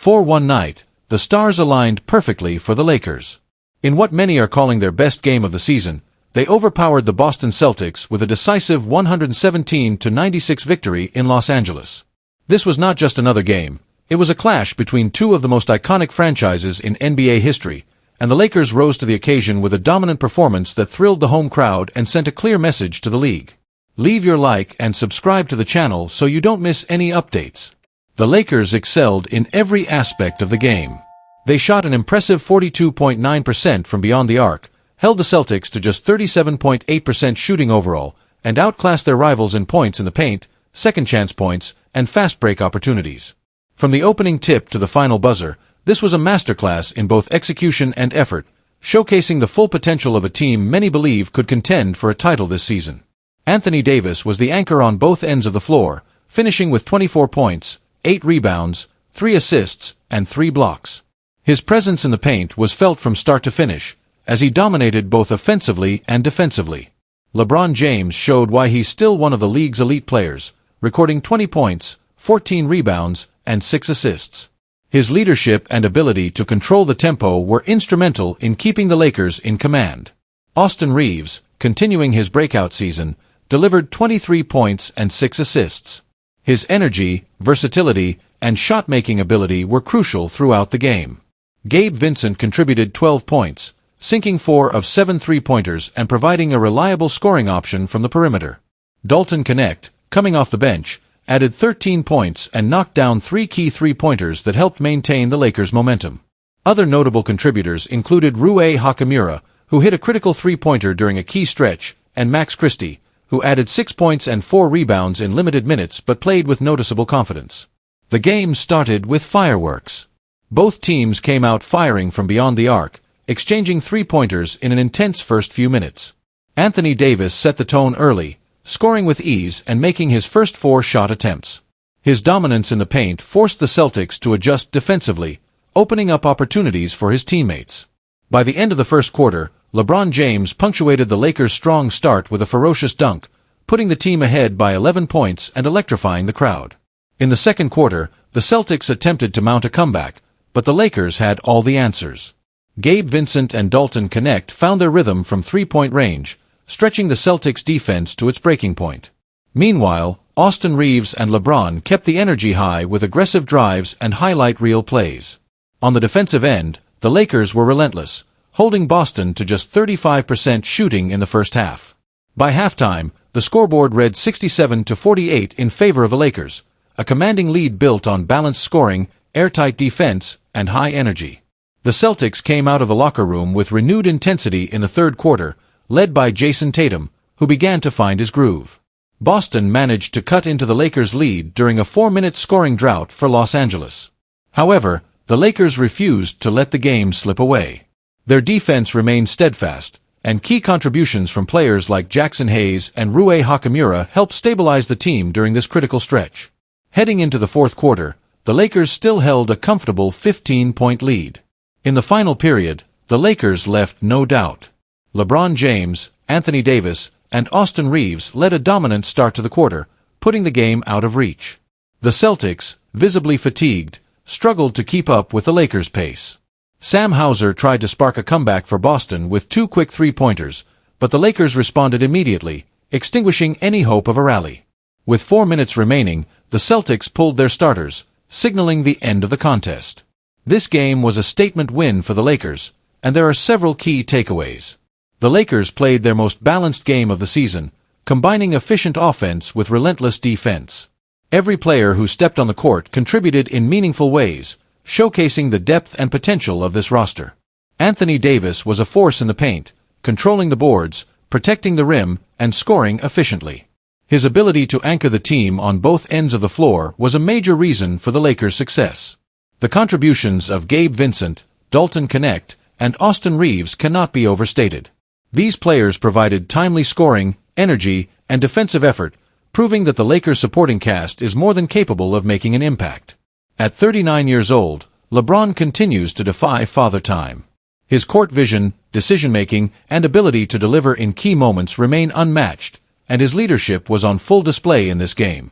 For one night, the stars aligned perfectly for the Lakers. In what many are calling their best game of the season, they overpowered the Boston Celtics with a decisive 117-96 victory in Los Angeles. This was not just another game, it was a clash between two of the most iconic franchises in NBA history, and the Lakers rose to the occasion with a dominant performance that thrilled the home crowd and sent a clear message to the league. Leave your like and subscribe to the channel so you don't miss any updates. The Lakers excelled in every aspect of the game. They shot an impressive 42.9% from beyond the arc, held the Celtics to just 37.8% shooting overall, and outclassed their rivals in points in the paint, second-chance points, and fast-break opportunities. From the opening tip to the final buzzer, this was a masterclass in both execution and effort, showcasing the full potential of a team many believe could contend for a title this season. Anthony Davis was the anchor on both ends of the floor, finishing with 24 points, 8 rebounds, 3 assists, and 3 blocks. His presence in the paint was felt from start to finish, as he dominated both offensively and defensively. LeBron James showed why he's still one of the league's elite players, recording 20 points, 14 rebounds, and 6 assists. His leadership and ability to control the tempo were instrumental in keeping the Lakers in command. Austin Reeves, continuing his breakout season, delivered 23 points and 6 assists. His energy, versatility, and shot-making ability were crucial throughout the game. Gabe Vincent contributed 12 points, sinking 4 of 7 three-pointers and providing a reliable scoring option from the perimeter. Dalton Connect, coming off the bench, added 13 points and knocked down 3 key three-pointers that helped maintain the Lakers' momentum. Other notable contributors included Rui Hachimura, who hit a critical three-pointer during a key stretch, and Max Christie, who added 6 points and 4 rebounds in limited minutes but played with noticeable confidence. The game started with fireworks. Both teams came out firing from beyond the arc, exchanging three-pointers in an intense first few minutes. Anthony Davis set the tone early, scoring with ease and making his first 4 shot attempts. His dominance in the paint forced the Celtics to adjust defensively, opening up opportunities for his teammates. By the end of the first quarter, LeBron James punctuated the Lakers' strong start with a ferocious dunk, putting the team ahead by 11 points and electrifying the crowd. In the second quarter, the Celtics attempted to mount a comeback, but the Lakers had all the answers. Gabe Vincent and Dalton Connect found their rhythm from three-point range, stretching the Celtics' defense to its breaking point. Meanwhile, Austin Reeves and LeBron kept the energy high with aggressive drives and highlight reel plays. On the defensive end, the Lakers were relentless, holding Boston to just 35% shooting in the first half. By halftime, the scoreboard read 67-48 in favor of the Lakers, a commanding lead built on balanced scoring, airtight defense, and high energy. The Celtics came out of the locker room with renewed intensity in the third quarter, led by Jason Tatum, who began to find his groove. Boston managed to cut into the Lakers' lead during a 4-minute scoring drought for Los Angeles. However, the Lakers refused to let the game slip away. Their defense remained steadfast, and key contributions from players like Jackson Hayes and Rui Hachimura helped stabilize the team during this critical stretch. Heading into the fourth quarter, the Lakers still held a comfortable 15-point lead. In the final period, the Lakers left no doubt. LeBron James, Anthony Davis, and Austin Reeves led a dominant start to the quarter, putting the game out of reach. The Celtics, visibly fatigued, struggled to keep up with the Lakers' pace. Sam Hauser tried to spark a comeback for Boston with 2 quick three-pointers, but the Lakers responded immediately, extinguishing any hope of a rally. With 4 minutes remaining, the Celtics pulled their starters, signaling the end of the contest. This game was a statement win for the Lakers, and there are several key takeaways. The Lakers played their most balanced game of the season, combining efficient offense with relentless defense. Every player who stepped on the court contributed in meaningful ways, showcasing the depth and potential of this roster. Anthony Davis was a force in the paint, controlling the boards, protecting the rim, and scoring efficiently. His ability to anchor the team on both ends of the floor was a major reason for the Lakers' success. The contributions of Gabe Vincent, Dalton Connect, and Austin Reeves cannot be overstated. These players provided timely scoring, energy, and defensive effort, proving that the Lakers' supporting cast is more than capable of making an impact. At 39 years old, LeBron continues to defy father time. His court vision, decision-making, and ability to deliver in key moments remain unmatched, and his leadership was on full display in this game.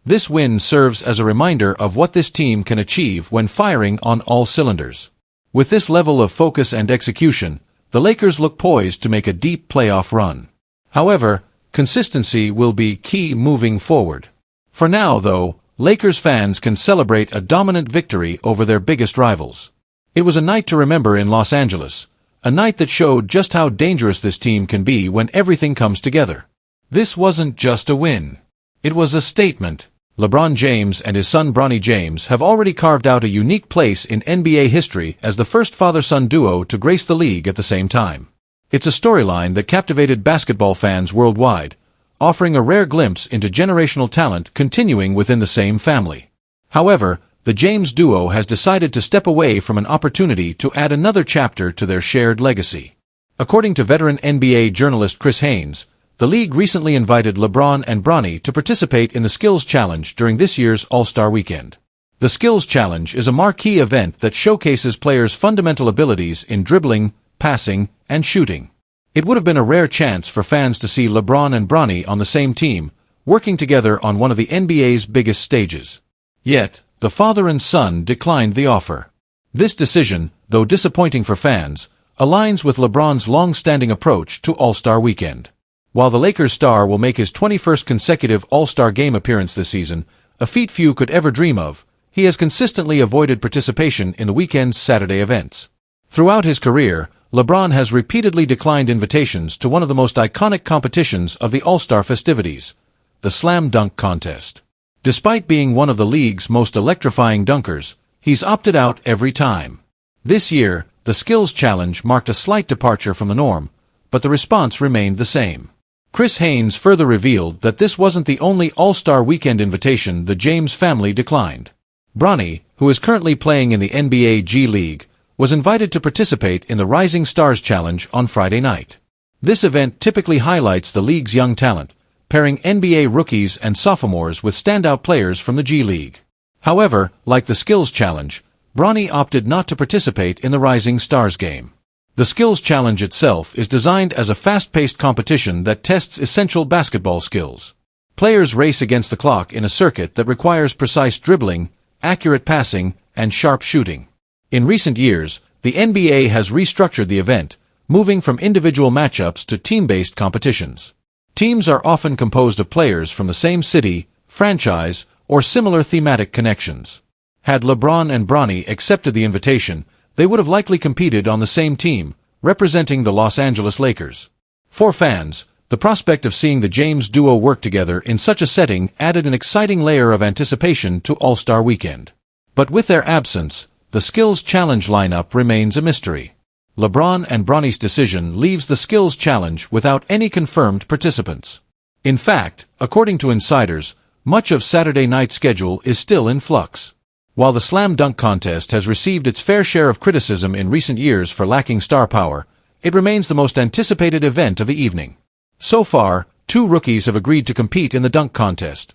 This win serves as a reminder of what this team can achieve when firing on all cylinders. With this level of focus and execution, the Lakers look poised to make a deep playoff run. However, consistency will be key moving forward. For now, though, Lakers fans can celebrate a dominant victory over their biggest rivals. It was a night to remember in Los Angeles, a night that showed just how dangerous this team can be when everything comes together. This wasn't just a win. It was a statement. LeBron James and his son Bronny James have already carved out a unique place in NBA history as the first father-son duo to grace the league at the same time. It's a storyline that captivated basketball fans worldwide, offering a rare glimpse into generational talent continuing within the same family. However, the James duo has decided to step away from an opportunity to add another chapter to their shared legacy. According to veteran NBA journalist Chris Haynes, the league recently invited LeBron and Bronny to participate in the Skills Challenge during this year's All-Star Weekend. The Skills Challenge is a marquee event that showcases players' fundamental abilities in dribbling, passing, and shooting. It would have been a rare chance for fans to see LeBron and Bronny on the same team, working together on one of the NBA's biggest stages. Yet, the father and son declined the offer. This decision, though disappointing for fans, aligns with LeBron's long-standing approach to All-Star Weekend. While the Lakers star will make his 21st consecutive All-Star Game appearance this season, a feat few could ever dream of, he has consistently avoided participation in the weekend's Saturday events. Throughout his career, LeBron has repeatedly declined invitations to one of the most iconic competitions of the All-Star festivities, the Slam Dunk Contest. Despite being one of the league's most electrifying dunkers, he's opted out every time. This year, the Skills Challenge marked a slight departure from the norm, but the response remained the same. Chris Haynes further revealed that this wasn't the only All-Star Weekend invitation the James family declined. Bronny, who is currently playing in the NBA G League, was invited to participate in the Rising Stars Challenge on Friday night. This event typically highlights the league's young talent, pairing NBA rookies and sophomores with standout players from the G League. However, like the Skills Challenge, Bronny opted not to participate in the Rising Stars game. The Skills Challenge itself is designed as a fast-paced competition that tests essential basketball skills. Players race against the clock in a circuit that requires precise dribbling, accurate passing, and sharp shooting. In recent years, the NBA has restructured the event, moving from individual matchups to team-based competitions. Teams are often composed of players from the same city, franchise, or similar thematic connections. Had LeBron and Bronny accepted the invitation, they would have likely competed on the same team, representing the Los Angeles Lakers. For fans, the prospect of seeing the James duo work together in such a setting added an exciting layer of anticipation to All-Star Weekend. But with their absence, the Skills Challenge lineup remains a mystery. LeBron and Bronny's decision leaves the Skills Challenge without any confirmed participants. In fact, according to insiders, much of Saturday night's schedule is still in flux. While the Slam Dunk Contest has received its fair share of criticism in recent years for lacking star power, it remains the most anticipated event of the evening. So far, 2 rookies have agreed to compete in the dunk contest: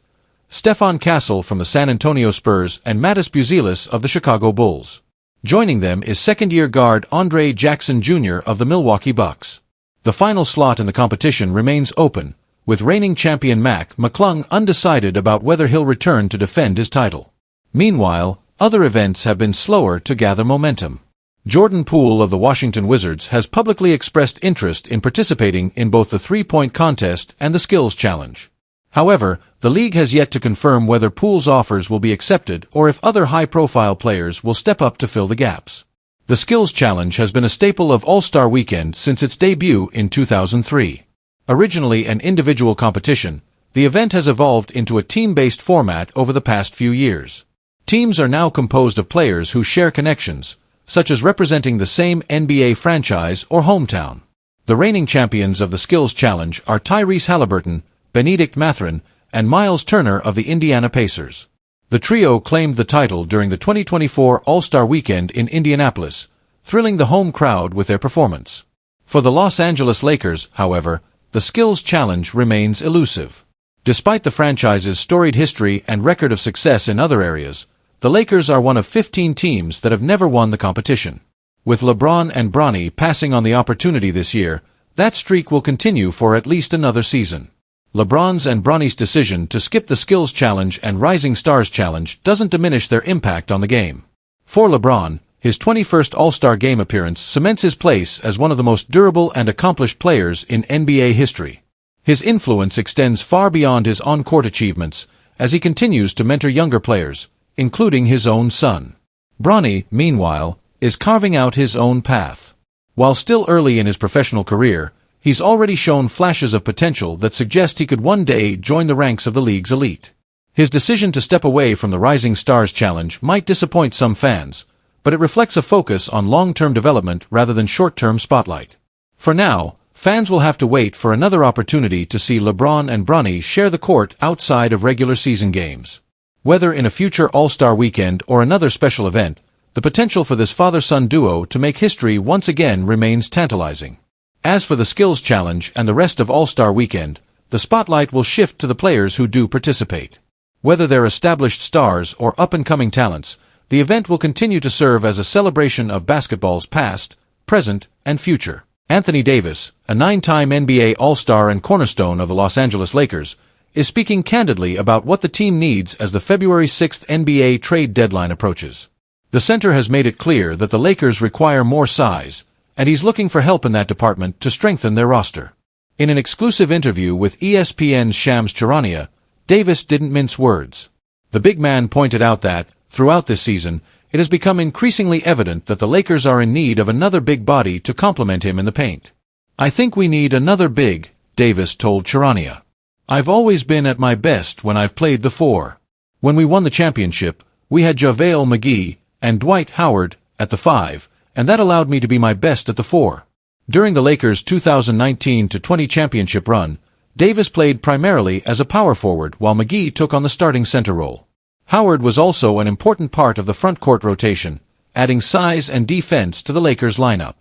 Stephon Castle from the San Antonio Spurs and Mattis Buzelis of the Chicago Bulls. Joining them is second-year guard Andre Jackson Jr. of the Milwaukee Bucks. The final slot in the competition remains open, with reigning champion Mac McClung undecided about whether he'll return to defend his title. Meanwhile, other events have been slower to gather momentum. Jordan Poole of the Washington Wizards has publicly expressed interest in participating in both the three-point contest and the Skills Challenge. However, the league has yet to confirm whether Poole's offers will be accepted or if other high-profile players will step up to fill the gaps. The Skills Challenge has been a staple of All-Star Weekend since its debut in 2003. Originally an individual competition, the event has evolved into a team-based format over the past few years. Teams are now composed of players who share connections, such as representing the same NBA franchise or hometown. The reigning champions of the Skills Challenge are Tyrese Halliburton, Benedict Mathurin, and Miles Turner of the Indiana Pacers. The trio claimed the title during the 2024 All-Star Weekend in Indianapolis, thrilling the home crowd with their performance. For the Los Angeles Lakers, however, the Skills Challenge remains elusive. Despite the franchise's storied history and record of success in other areas, the Lakers are one of 15 teams that have never won the competition. With LeBron and Bronny passing on the opportunity this year, that streak will continue for at least another season. LeBron's and Bronny's decision to skip the Skills Challenge and Rising Stars Challenge doesn't diminish their impact on the game. For LeBron, his 21st All-Star Game appearance cements his place as one of the most durable and accomplished players in NBA history. His influence extends far beyond his on-court achievements, as he continues to mentor younger players, including his own son. Bronny, meanwhile, is carving out his own path. While still early in his professional career, he's already shown flashes of potential that suggest he could one day join the ranks of the league's elite. His decision to step away from the Rising Stars Challenge might disappoint some fans, but it reflects a focus on long-term development rather than short-term spotlight. For now, fans will have to wait for another opportunity to see LeBron and Bronny share the court outside of regular season games. Whether in a future All-Star Weekend or another special event, the potential for this father-son duo to make history once again remains tantalizing. As for the Skills Challenge and the rest of All-Star Weekend, the spotlight will shift to the players who do participate. Whether they're established stars or up-and-coming talents, the event will continue to serve as a celebration of basketball's past, present, and future. Anthony Davis, a 9-time NBA All-Star and cornerstone of the Los Angeles Lakers, is speaking candidly about what the team needs as the February 6th NBA trade deadline approaches. The center has made it clear that the Lakers require more size, and he's looking for help in that department to strengthen their roster. In an exclusive interview with ESPN's Shams Charania, Davis didn't mince words. The big man pointed out that, throughout this season, it has become increasingly evident that the Lakers are in need of another big body to complement him in the paint. "I think we need another big," Davis told Charania. "I've always been at my best when I've played the four. When we won the championship, we had JaVale McGee and Dwight Howard at the 5, and that allowed me to be my best at the 4. During the Lakers' 2019-20 championship run, Davis played primarily as a power forward while McGee took on the starting center role. Howard was also an important part of the front court rotation, adding size and defense to the Lakers lineup.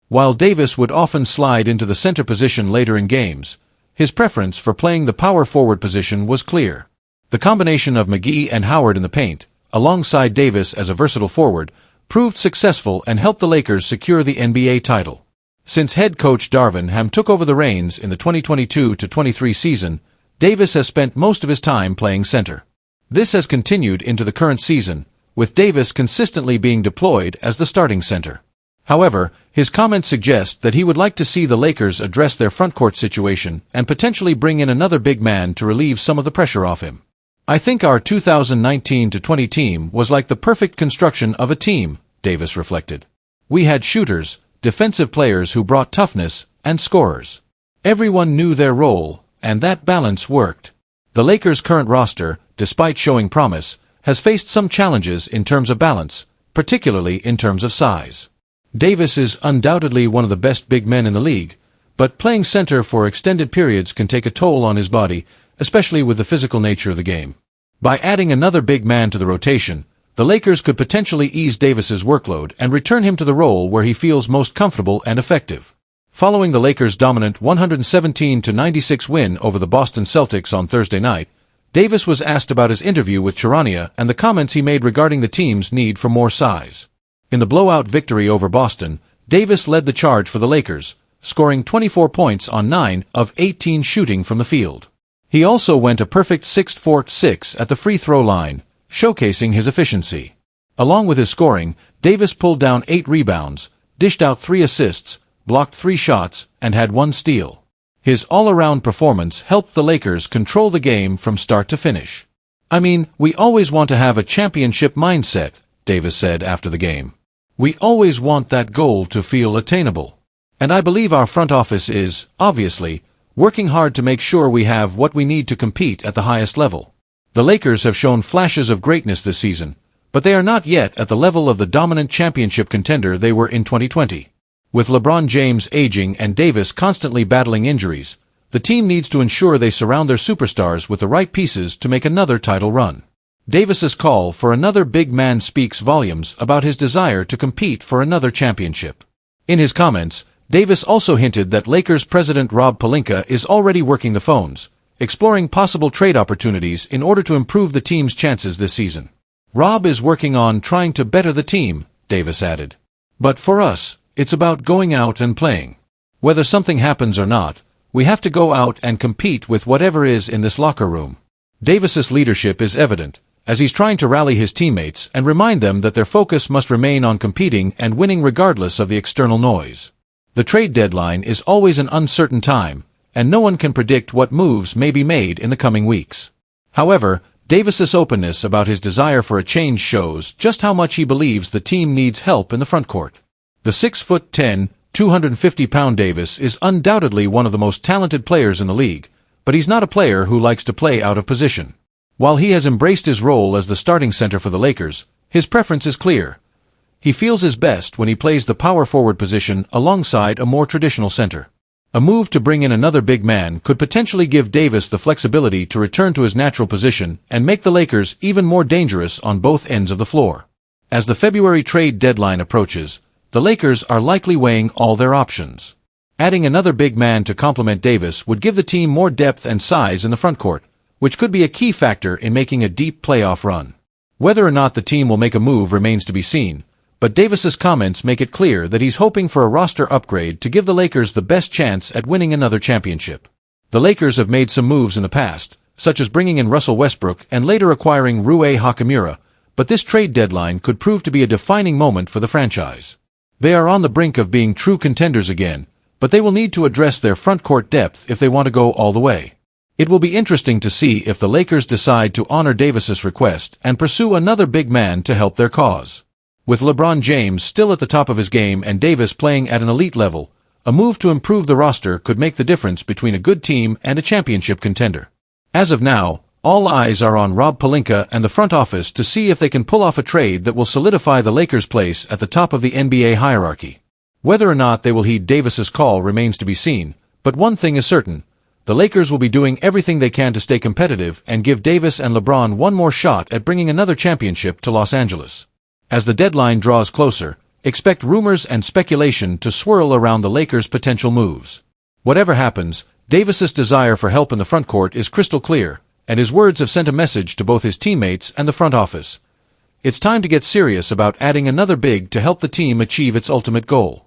While Davis would often slide into the center position later in games, his preference for playing the power forward position was clear. The combination of McGee and Howard in the paint, alongside Davis as a versatile forward, proved successful and helped the Lakers secure the NBA title. Since head coach Darvin Ham took over the reins in the 2022-23 season, Davis has spent most of his time playing center. This has continued into the current season, with Davis consistently being deployed as the starting center. However, his comments suggest that he would like to see the Lakers address their frontcourt situation and potentially bring in another big man to relieve some of the pressure off him. "I think our 2019-20 team was like the perfect construction of a team," Davis reflected. "We had shooters, defensive players who brought toughness, and scorers. Everyone knew their role, and that balance worked." The Lakers' current roster, despite showing promise, has faced some challenges in terms of balance, particularly in terms of size. Davis is undoubtedly one of the best big men in the league, but playing center for extended periods can take a toll on his body, especially with the physical nature of the game. By adding another big man to the rotation, the Lakers could potentially ease Davis's workload and return him to the role where he feels most comfortable and effective. Following the Lakers' dominant 117-96 win over the Boston Celtics on Thursday night, Davis was asked about his interview with Charania and the comments he made regarding the team's need for more size. In the blowout victory over Boston, Davis led the charge for the Lakers, scoring 24 points on 9 of 18 shooting from the field. He also went a perfect 6-for-6 at the free throw line, showcasing his efficiency. Along with his scoring, Davis pulled down 8 rebounds, dished out 3 assists, blocked 3 shots, and had 1 steal. His all-around performance helped the Lakers control the game from start to finish. "I mean, we always want to have a championship mindset," Davis said after the game. "We always want that goal to feel attainable. And I believe our front office is, obviously, working hard to make sure we have what we need to compete at the highest level." The Lakers have shown flashes of greatness this season, but they are not yet at the level of the dominant championship contender they were in 2020. With LeBron James aging and Davis constantly battling injuries, the team needs to ensure they surround their superstars with the right pieces to make another title run. Davis's call for another big man speaks volumes about his desire to compete for another championship. In his comments, Davis also hinted that Lakers president Rob Pelinka is already working the phones, exploring possible trade opportunities in order to improve the team's chances this season. "Rob is working on trying to better the team," Davis added. "But for us, it's about going out and playing. Whether something happens or not, We have to go out and compete with whatever is in this locker room. Davis's leadership is evident, as he's trying to rally his teammates and remind them that their focus must remain on competing and winning regardless of the external noise. The trade deadline is always an uncertain time, and no one can predict what moves may be made in the coming weeks. However, Davis's openness about his desire for a change shows just how much he believes the team needs help in the frontcourt. The 6'10", 250-pound Davis is undoubtedly one of the most talented players in the league, but he's not a player who likes to play out of position. While he has embraced his role as the starting center for the Lakers, his preference is clear. He feels his best when he plays the power forward position alongside a more traditional center. A move to bring in another big man could potentially give Davis the flexibility to return to his natural position and make the Lakers even more dangerous on both ends of the floor. As the February trade deadline approaches, the Lakers are likely weighing all their options. Adding another big man to complement Davis would give the team more depth and size in the frontcourt, which could be a key factor in making a deep playoff run. Whether or not the team will make a move remains to be seen, but Davis's comments make it clear that he's hoping for a roster upgrade to give the Lakers the best chance at winning another championship. The Lakers have made some moves in the past, such as bringing in Russell Westbrook and later acquiring Rui Hachimura, but this trade deadline could prove to be a defining moment for the franchise. They are on the brink of being true contenders again, but they will need to address their frontcourt depth if they want to go all the way. It will be interesting to see if the Lakers decide to honor Davis's request and pursue another big man to help their cause. With LeBron James still at the top of his game and Davis playing at an elite level, a move to improve the roster could make the difference between a good team and a championship contender. As of now, all eyes are on Rob Pelinka and the front office to see if they can pull off a trade that will solidify the Lakers' place at the top of the NBA hierarchy. Whether or not they will heed Davis's call remains to be seen, but one thing is certain: the Lakers will be doing everything they can to stay competitive and give Davis and LeBron one more shot at bringing another championship to Los Angeles. As the deadline draws closer, expect rumors and speculation to swirl around the Lakers' potential moves. Whatever happens, Davis's desire for help in the frontcourt is crystal clear, and his words have sent a message to both his teammates and the front office. It's time to get serious about adding another big to help the team achieve its ultimate goal.